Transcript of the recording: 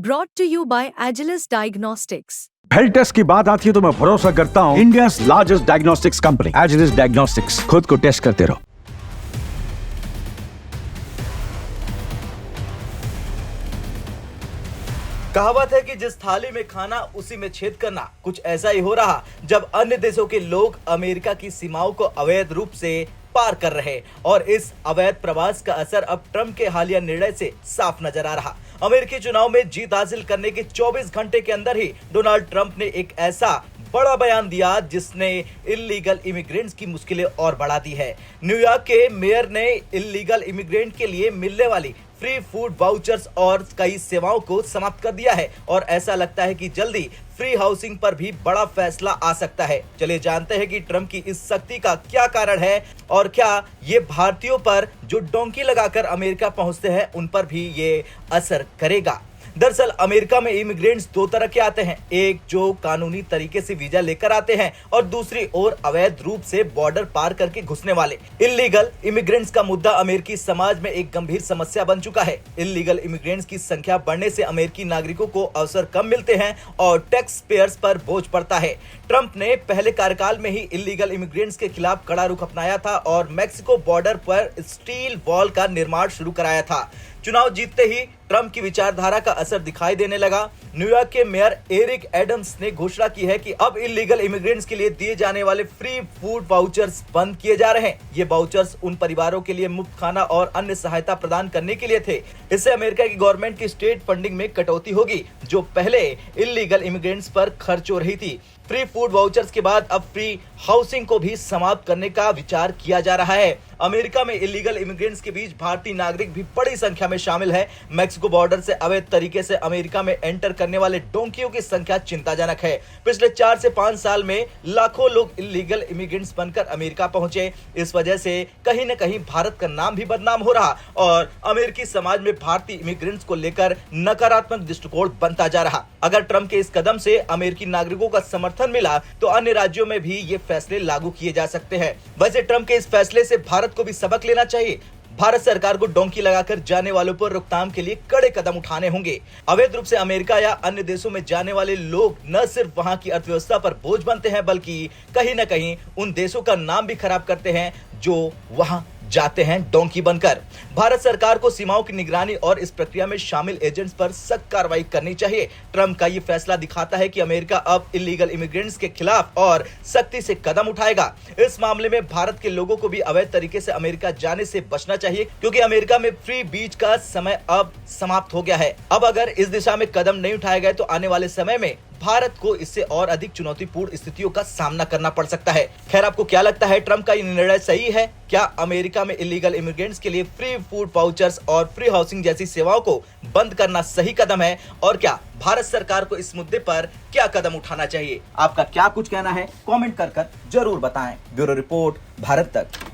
Brought to you by Agilus Diagnostics. Health test की बात आती है तो मैं भरोसा करता हूँ India's largest diagnostics company Agilus diagnostics. खुद को टेस्ट करते रहो। कहावत है कि जिस थाली में खाना उसी में छेद करना। कुछ ऐसा ही हो रहा जब अन्य देशों के लोग अमेरिका की सीमाओं को अवैध रूप से पार कर रहे और इस अवैध प्रवास का असर अब ट्रंप के हालिया निर्णय से साफ नजर आ रहा। अमेरिकी चुनाव में जीत हासिल करने के 24 घंटे के अंदर ही डोनाल्ड ट्रंप ने एक ऐसा बड़ा बयान दिया जिसने इल्लीगल इमिग्रेंट्स की मुश्किलें और बढ़ा दी है। न्यूयॉर्क के मेयर ने इल्लीगल इमिग्रेंट के लिए मिलने वाली फ्री फूड वाउचर्स और कई सेवाओं को समाप्त कर दिया है और ऐसा लगता है कि जल्दी फ्री हाउसिंग पर भी बड़ा फैसला आ सकता है। चलिए जानते हैं कि ट्रंप की इस सख्ती का क्या कारण है और क्या ये भारतीयों पर जो डोंकी लगाकर अमेरिका पहुंचते हैं उन पर भी ये असर करेगा। दरअसल अमेरिका में इमिग्रेंट्स दो तरह के आते हैं, एक जो कानूनी तरीके से वीजा लेकर आते हैं और दूसरी ओर अवैध रूप से बॉर्डर पार करके घुसने वाले। इल्लीगल इमिग्रेंट्स का मुद्दा अमेरिकी समाज में एक गंभीर समस्या बन चुका है। इल्लीगल इमिग्रेंट्स की संख्या बढ़ने से अमेरिकी नागरिकों को अवसर कम मिलते हैं और टैक्स पेयर्स पर बोझ पड़ता है। ट्रंप ने पहले कार्यकाल में ही इल्लीगल इमिग्रेंट्स के खिलाफ कड़ा रुख अपनाया था और मैक्सिको बॉर्डर पर स्टील वॉल का निर्माण शुरू कराया था। चुनाव जीतते ही ट्रंप की विचारधारा का असर दिखाई देने लगा। न्यूयॉर्क के मेयर एरिक एडम्स ने घोषणा की है कि अब इल्लीगल इमिग्रेंट्स के लिए दिए जाने वाले फ्री फूड वाउचर्स बंद किए जा रहे हैं। ये वाउचर्स उन परिवारों के लिए मुफ्त खाना और अन्य सहायता प्रदान करने के लिए थे। इससे अमेरिका की गवर्नमेंट की स्टेट फंडिंग में कटौती होगी जो पहले इल्लीगल इमिग्रेंट्स पर खर्च हो रही थी। फ्री फूड वाउचर्स के बाद अब फ्री हाउसिंग को भी समाप्त करने का विचार किया जा रहा है। अमेरिका में इल्लीगल इमिग्रेंट्स के बीच भारतीय नागरिक भी बड़ी संख्या में शामिल है। मैक्सिको बॉर्डर से अवैध तरीके से अमेरिका में एंटर करने वाले डोंकियों की संख्या चिंताजनक है। पिछले 4 से 5 साल में लाखों लोग इल्लीगल इमिग्रेंट्स बनकर अमेरिका पहुंचे। इस वजह से कहीं न कहीं भारत का नाम भी बदनाम हो रहा और अमेरिकी समाज में भारतीय इमिग्रेंट्स को लेकर नकारात्मक दृष्टिकोण बनता जा रहा। अगर ट्रंप के इस कदम से अमेरिकी नागरिकों का समर्थन मिला तो अन्य राज्यों में भी ये फैसले लागू किए जा सकते हैं। वैसे ट्रंप के इस फैसले से भारत को भी सबक लेना चाहिए। भारत सरकार को डोंकी लगाकर जाने वालों पर रोकथाम के लिए कड़े कदम उठाने होंगे। अवैध रूप से अमेरिका या अन्य देशों में जाने वाले लोग न सिर्फ वहां की अर्थव्यवस्था पर बोझ बनते हैं बल्कि कहीं न कहीं उन देशों का नाम भी खराब करते हैं जो वहां जाते हैं डोंकी बनकर। भारत सरकार को सीमाओं की निगरानी और इस प्रक्रिया में शामिल एजेंट्स पर सख्त कार्रवाई करनी चाहिए। ट्रंप का ये फैसला दिखाता है कि अमेरिका अब इल्लीगल इमिग्रेंट्स के खिलाफ और सख्ती से कदम उठाएगा। इस मामले में भारत के लोगों को भी अवैध तरीके से अमेरिका जाने से बचना चाहिए क्योंकि अमेरिका में फ्री बीच का समय अब समाप्त हो गया है। अब अगर इस दिशा में कदम नहीं उठाए गए तो आने वाले समय में भारत को इससे और अधिक चुनौतीपूर्ण स्थितियों का सामना करना पड़ सकता है। खैर, आपको क्या लगता है, ट्रंप का ये निर्णय सही है? क्या अमेरिका में इल्लीगल इमिग्रेंट्स के लिए फ्री फूड वाउचर्स और फ्री हाउसिंग जैसी सेवाओं को बंद करना सही कदम है? और क्या भारत सरकार को इस मुद्दे पर क्या कदम उठाना चाहिए? आपका क्या कुछ कहना है? कमेंट कर जरूर बताएं। ब्यूरो रिपोर्ट, भारत तक।